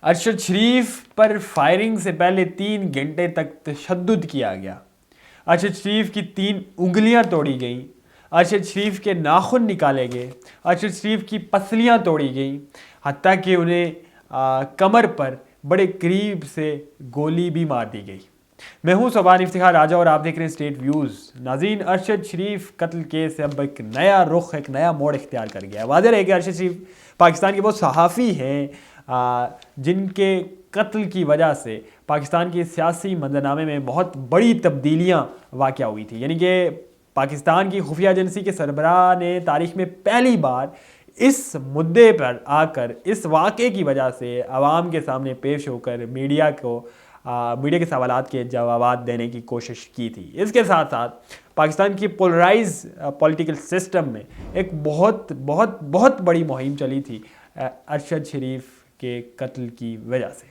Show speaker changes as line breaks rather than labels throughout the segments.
ارشد شریف پر firing سے پہلے 3 گھنٹے تک تشدد کیا گیا. ارشد شریف کی 3 انگلیاں توڑی گئیں. ارشد شریف کے ناخن نکالے گئے. ارشد شریف کی پسلیاں توڑی گئیں. حتیٰ کہ انہیں کمر پر بڑے قریب سے گولی بھی مار دی گئی. میں ہوں صوبان افتخار راجہ اور آپ دیکھ رہے ہیں اسٹیٹ ویوز. ناظرین، ارشد شریف قتل کیس اب ایک نیا رخ، ایک نیا موڑ اختیار کر گیا ہے. واضح رہے کہ ارشد شریف پاکستان کے وہ صحافی ہیں جن کے قتل کی وجہ سے پاکستان کے سیاسی منظرنامے میں بہت بڑی تبدیلیاں واقع ہوئی تھیں. یعنی کہ پاکستان کی خفیہ ایجنسی کے سربراہ نے تاریخ میں پہلی بار اس مدعے پر آ کر اس واقعے کی وجہ سے عوام کے سامنے پیش ہو کر میڈیا کے سوالات کے جوابات دینے کی کوشش کی تھی. اس کے ساتھ ساتھ پاکستان کی پولرائز پولیٹیکل سسٹم میں ایک بہت بہت بہت بڑی مہم چلی تھی ارشد شریف کے قتل کی وجہ سے.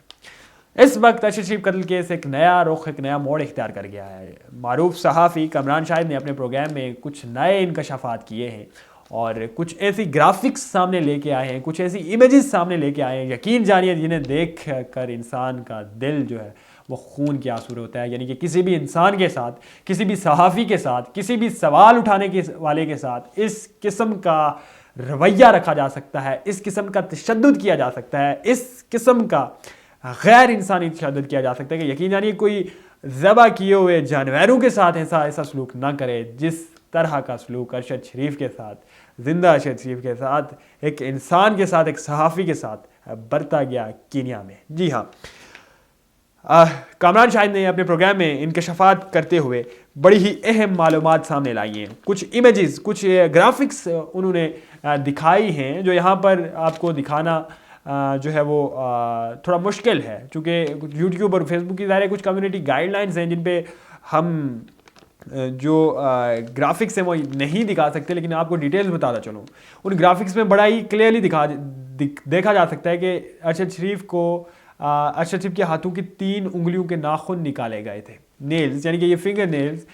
اس وقت ارشد شریف قتل کیس ایک نیا رخ، ایک نیا موڑ اختیار کر گیا ہے. معروف صحافی کامران شاہد نے اپنے پروگرام میں کچھ نئے انکشافات کیے ہیں اور کچھ ایسی گرافکس سامنے لے کے آئے ہیں، کچھ ایسی امیجز سامنے لے کے آئے ہیں، یقین جانیے جنہیں دیکھ کر انسان کا دل جو ہے وہ خون کے آنسو ہوتا ہے. یعنی کہ کسی بھی انسان کے ساتھ، کسی بھی صحافی کے ساتھ، کسی بھی سوال اٹھانے کے والے کے ساتھ اس قسم کا رویہ رکھا جا سکتا ہے، اس قسم کا تشدد کیا جا سکتا ہے، اس قسم کا غیر انسانی تشدد کیا جا سکتا ہے کہ یقین جانیے کوئی ذبح کیے ہوئے جانوروں کے ساتھ ایسا سلوک نہ کرے جس طرح کا سلوک ارشد شریف کے ساتھ، زندہ ارشد شریف کے ساتھ، ایک انسان کے ساتھ، ایک صحافی کے ساتھ برتا گیا کینیا میں. جی ہاں، کامران شاہد نے اپنے پروگرام میں انکشافات کرتے ہوئے بڑی ہی اہم معلومات سامنے لائی ہیں. کچھ امیجز، کچھ گرافکس انہوں نے دکھائی ہیں جو یہاں پر آپ کو دکھانا جو ہے وہ تھوڑا مشکل ہے، چونکہ یوٹیوب اور فیس بک کی ظاہر ہے کچھ کمیونٹی گائیڈ لائنز ہیں جن پہ ہم جو گرافکس ہیں وہ نہیں دکھا سکتے، لیکن آپ کو ڈیٹیلز بتاتا چلوں. ان گرافکس میں بڑا ہی کلیئرلی دیکھا جا سکتا ہے کہ ارشد شریف کے ہاتھوں کی 3 انگلیوں کے ناخن نکالے گئے تھے. نیلز، یعنی کہ یہ فنگر نیلز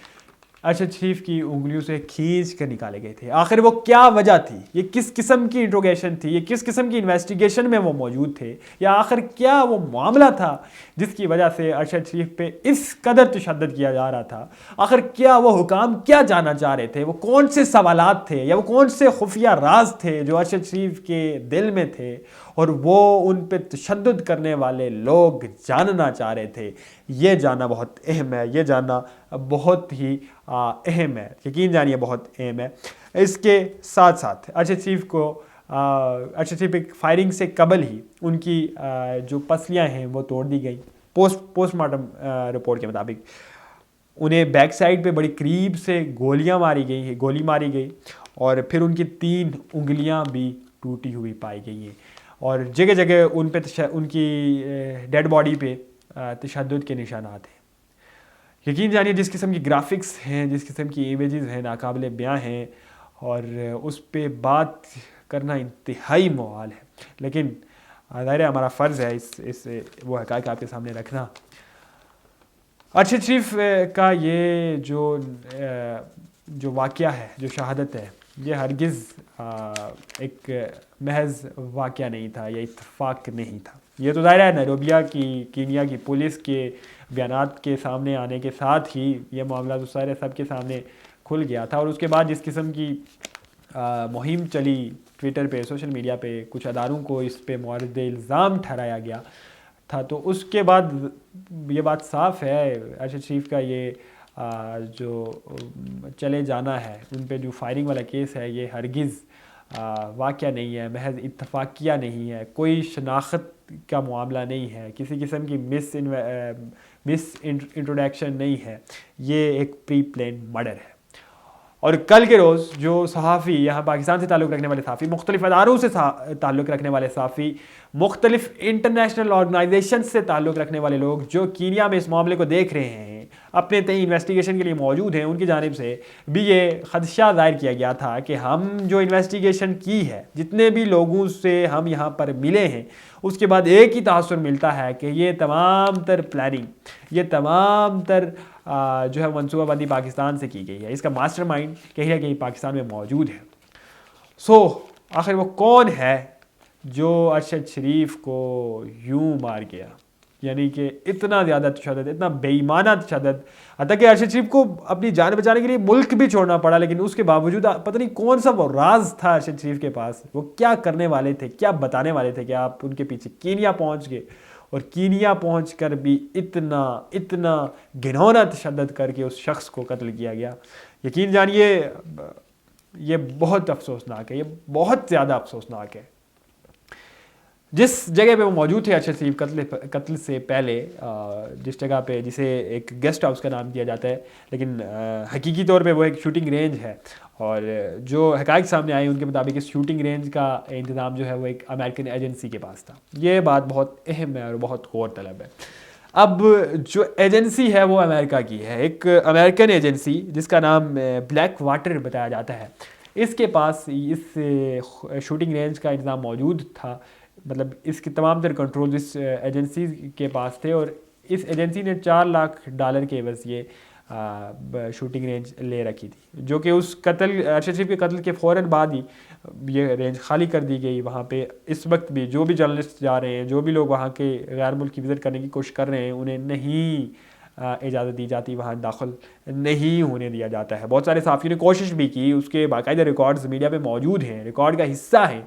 ارشد شریف کی انگلیوں سے کھینچ کر نکالے گئے تھے. آخر وہ کیا وجہ تھی؟ یہ کس قسم کی انٹروگیشن تھی؟ یہ کس قسم کی انویسٹیگیشن میں وہ موجود تھے؟ یا آخر کیا وہ معاملہ تھا جس کی وجہ سے ارشد شریف پہ اس قدر تشدد کیا جا رہا تھا؟ آخر کیا وہ حکام کیا جاننا چاہ رہے تھے؟ وہ کون سے سوالات تھے یا وہ کون سے خفیہ راز تھے جو ارشد شریف کے دل میں تھے اور وہ ان پہ تشدد کرنے والے لوگ جاننا چاہ رہے تھے؟ یہ جاننا بہت اہم ہے، یہ جاننا بہت ہی اہم ہے، یقین جانیے بہت اہم ہے. اس کے ساتھ ساتھ ارشد شریف فائرنگ سے قبل ہی ان کی جو پسلیاں ہیں وہ توڑ دی گئی. پوسٹ مارٹم رپورٹ کے مطابق انہیں بیک سائڈ پہ بڑی قریب سے گولی ماری گئی اور پھر ان کی 3 انگلیاں بھی ٹوٹی ہوئی پائی گئی ہیں اور جگہ جگہ ان کی ڈیڈ باڈی پہ تشدد کے نشانات ہیں. یقین جانیے جس قسم کی گرافکس ہیں، جس قسم کی امیجز ہیں، ناقابل بیاں ہیں اور اس پہ بات کرنا انتہائی محال ہے. لیکن ظاہر ہے ہمارا فرض ہے اس وہ حقائق آپ کے سامنے رکھنا. ارشد شریف کا یہ جو واقعہ ہے، جو شہادت ہے، یہ ہرگز ایک محض واقعہ نہیں تھا یا اتفاق نہیں تھا. یہ تو ظاہر ہے نیروبیا کی کینیا کی پولیس کے بیانات کے سامنے آنے کے ساتھ ہی یہ معاملہ تو سارے سب کے سامنے کھل گیا تھا. اور اس کے بعد جس قسم کی مہم چلی ٹویٹر پہ، سوشل میڈیا پہ، کچھ اداروں کو اس پہ مورد الزام ٹھہرایا گیا تھا، تو اس کے بعد یہ بات صاف ہے ارشد شریف کا یہ جو چلے جانا ہے، ان پہ جو فائرنگ والا کیس ہے، یہ ہرگز واقعہ نہیں ہے، محض اتفاقیہ نہیں ہے، کوئی شناخت کا معاملہ نہیں ہے، کسی قسم کی مس انٹروڈکشن نہیں ہے. یہ ایک پری پلان مرڈر ہے. اور کل کے روز جو صحافی یہاں پاکستان سے تعلق رکھنے والے صحافی، مختلف اداروں سے تعلق رکھنے والے صحافی، مختلف انٹرنیشنل آرگنائزیشن سے تعلق رکھنے والے لوگ جو کینیا میں اس معاملے کو دیکھ رہے ہیں، اپنے تئیں انویسٹیگیشن کے لیے موجود ہیں، ان کی جانب سے بھی یہ خدشہ ظاہر کیا گیا تھا کہ ہم جو انویسٹیگیشن کی ہے، جتنے بھی لوگوں سے ہم یہاں پر ملے ہیں، اس کے بعد ایک ہی تاثر ملتا ہے کہ یہ تمام تر پلاننگ، یہ تمام تر جو ہے منصوبہ بندی پاکستان سے کی گئی ہے. اس کا ماسٹر مائنڈ کہیں نہ کہیں پاکستان میں موجود ہے. آخر وہ کون ہے جو ارشد شریف کو یوں مار گیا، یعنی کہ اتنا زیادہ تشدد، اتنا بے ایمانہ تشدد، حتیٰ کہ ارشد شریف کو اپنی جان بچانے کے لیے ملک بھی چھوڑنا پڑا، لیکن اس کے باوجود پتہ نہیں کون سا وہ راز تھا ارشد شریف کے پاس، وہ کیا کرنے والے تھے، کیا بتانے والے تھے کہ آپ ان کے پیچھے کینیا پہنچ گئے، اور کینیا پہنچ کر بھی اتنا گھناؤنا تشدد کر کے اس شخص کو قتل کیا گیا۔ یقین جانیے یہ بہت افسوسناک ہے، یہ بہت زیادہ افسوسناک ہے۔ جس جگہ پہ وہ موجود تھے ارشد شریف قتل سے پہلے، جس جگہ پہ جسے ایک گیسٹ ہاؤس کا نام دیا جاتا ہے، لیکن حقیقی طور پہ وہ ایک شوٹنگ رینج ہے، اور جو حقائق سامنے آئے ان کے مطابق اس شوٹنگ رینج کا انتظام جو ہے وہ ایک امریکن ایجنسی کے پاس تھا۔ یہ بات بہت اہم ہے اور بہت غور طلب ہے۔ اب جو ایجنسی ہے وہ امریکہ کی ہے، ایک امریکن ایجنسی جس کا نام بلیک واٹر بتایا جاتا ہے، اس کے پاس اس شوٹنگ رینج کا انتظام موجود تھا، مطلب اس کے تمام تر کنٹرول اس ایجنسی کے پاس تھے، اور اس ایجنسی نے $4 لاکھ کے عوض یہ شوٹنگ رینج لے رکھی تھی، جو کہ اس ارشد شریف کے قتل کے فوراً بعد ہی یہ رینج خالی کر دی گئی۔ وہاں پہ اس وقت بھی جو بھی جرنلسٹ جا رہے ہیں، جو بھی لوگ وہاں کے غیر ملکی وزٹ کرنے کی کوشش کر رہے ہیں، انہیں نہیں اجازت دی جاتی، وہاں داخل نہیں ہونے دیا جاتا ہے۔ بہت سارے صحافیوں نے کوشش بھی کی، اس کے باقاعدہ ریکارڈز میڈیا پہ موجود ہیں، ریکارڈ کا حصہ ہیں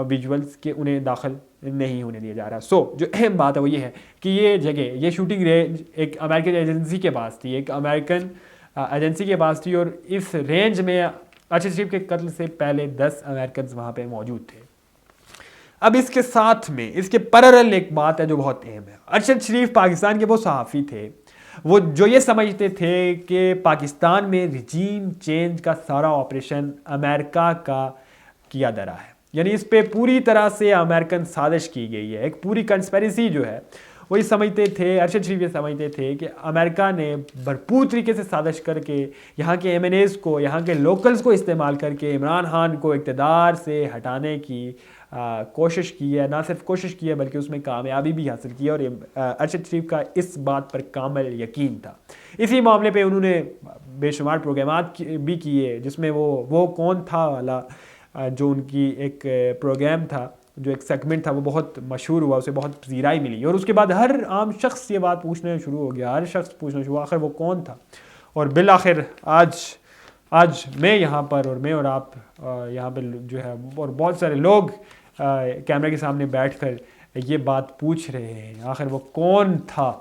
ویژولز کے، انہیں داخل نہیں ہونے دیا جا رہا۔ جو اہم بات ہے وہ یہ ہے کہ یہ جگہ، یہ شوٹنگ رینج ایک امریکن ایجنسی کے پاس تھی، ایک امریکن ایجنسی کے پاس تھی، اور اس رینج میں ارشد شریف کے قتل سے پہلے 10 امریکنز وہاں پہ موجود تھے۔ اب اس کے ساتھ میں اس کے پیرالل ایک بات ہے جو بہت اہم ہے۔ ارشد شریف پاکستان کے وہ صحافی تھے وہ جو یہ سمجھتے تھے کہ پاکستان میں رجیم چینج کا سارا آپریشن امریکہ کا کیا درا ہے، یعنی اس پہ پوری طرح سے امریکن سازش کی گئی ہے، ایک پوری کنسپیریسی جو ہے وہ یہ سمجھتے تھے، ارشد شریف یہ سمجھتے تھے کہ امریکہ نے بھرپور طریقے سے سازش کر کے یہاں کے ایم این ایز کو، یہاں کے لوکلز کو استعمال کر کے عمران خان کو اقتدار سے ہٹانے کی کوشش کی ہے، نہ صرف کوشش کی ہے بلکہ اس میں کامیابی بھی حاصل کی ہے، اور ارشد شریف کا اس بات پر کامل یقین تھا۔ اسی معاملے پہ انہوں نے بے شمار پروگرامات بھی کیے، جس میں وہ کون تھا والا جو ان کی ایک پروگرام تھا، جو ایک سیگمنٹ تھا، وہ بہت مشہور ہوا، اسے بہت پذیرائی ملی، اور اس کے بعد ہر عام شخص یہ بات پوچھنا شروع ہو گیا، ہر شخص پوچھنا شروع ہوا آخر وہ کون تھا، اور بالآخر آج میں یہاں پر، اور میں اور آپ یہاں پہ جو ہے، اور بہت سارے لوگ کیمرے کے سامنے بیٹھ کر یہ بات پوچھ رہے ہیں آخر وہ کون تھا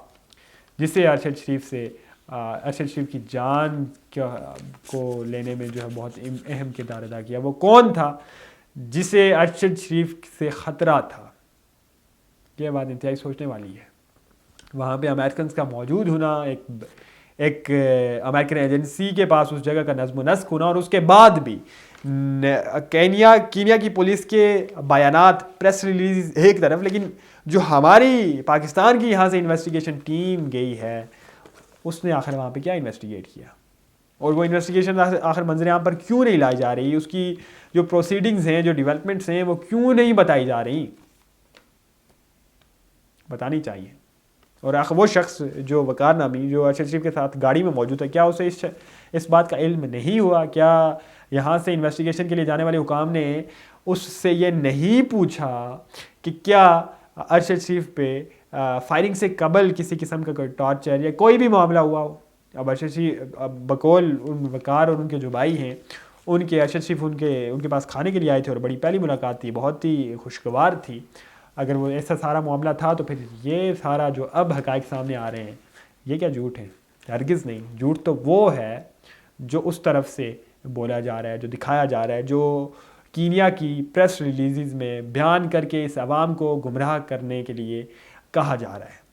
جسے ارشد شریف کی جان کو لینے میں جو ہے بہت اہم کردار ادا کیا، وہ کون تھا جسے ارشد شریف سے خطرہ تھا۔ یہ بات انتہائی سوچنے والی ہے۔ وہاں پہ امریکنز کا موجود ہونا، ایک امریکن ایجنسی کے پاس اس جگہ کا نظم و نسق ہونا، اور اس کے بعد بھی کینیا کی پولیس کے بیانات، پریس ریلیز ایک طرف، لیکن جو ہماری پاکستان کی یہاں سے انویسٹیگیشن ٹیم گئی ہے، اس نے آخر وہاں پہ کیا انویسٹیگیٹ کیا، اور وہ انویسٹیگیشن آخر منظر عام پر کیوں نہیں لائی جا رہی، اس کی جو پروسیڈنگز ہیں، جو ڈیولپمنٹس ہیں، وہ کیوں نہیں بتائی جا رہی، بتانی چاہیے۔ اور آخر وہ شخص جو وقار نامی، جو ارشد شریف کے ساتھ گاڑی میں موجود ہے، کیا اسے اس بات کا علم نہیں ہوا؟ کیا یہاں سے انویسٹیگیشن کے لیے جانے والے حکام نے اس سے یہ نہیں پوچھا کہ کیا ارشد شریف پہ فائرنگ سے قبل کسی قسم کا کوئی ٹارچر یا کوئی بھی معاملہ ہوا ہو؟ اب ارشد شریف بقول ان وقار اور ان کے جو بھائی ہیں، ارشد شریف ان کے پاس کھانے کے لیے آئے تھے، اور بڑی پہلی ملاقات تھی، بہت ہی خوشگوار تھی۔ اگر وہ ایسا سارا معاملہ تھا تو پھر یہ سارا جو اب حقائق سامنے آ رہے ہیں، یہ کیا جھوٹ ہے؟ ہرگز نہیں۔ جھوٹ تو وہ ہے جو اس طرف سے بولا جا رہا ہے، جو دکھایا جا رہا ہے، جو کینیا کی پریس ریلیزز میں بیان کر کے اس عوام کو گمراہ کرنے کے لیے کہا جا رہا ہے۔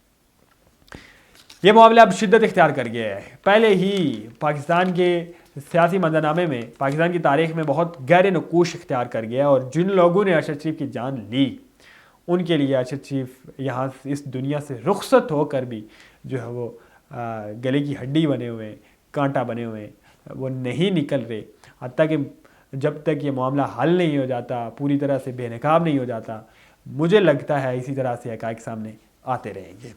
یہ معاملہ اب شدت اختیار کر گیا ہے۔ پہلے ہی پاکستان کے سیاسی منظرنامے میں، پاکستان کی تاریخ میں بہت گہرے نقوش اختیار کر گیا، اور جن لوگوں نے ارشد شریف کی جان لی، ان کے لیے ارشد شریف یہاں اس دنیا سے رخصت ہو کر بھی جو ہے وہ گلے کی ہڈی بنے ہوئے، کانٹا بنے ہوئے، وہ نہیں نکل رہے، حتیٰ کہ جب تک یہ معاملہ حل نہیں ہو جاتا، پوری طرح سے بے نقاب نہیں ہو جاتا، مجھے لگتا ہے اسی طرح سے حقائق سامنے آتے رہیں گے۔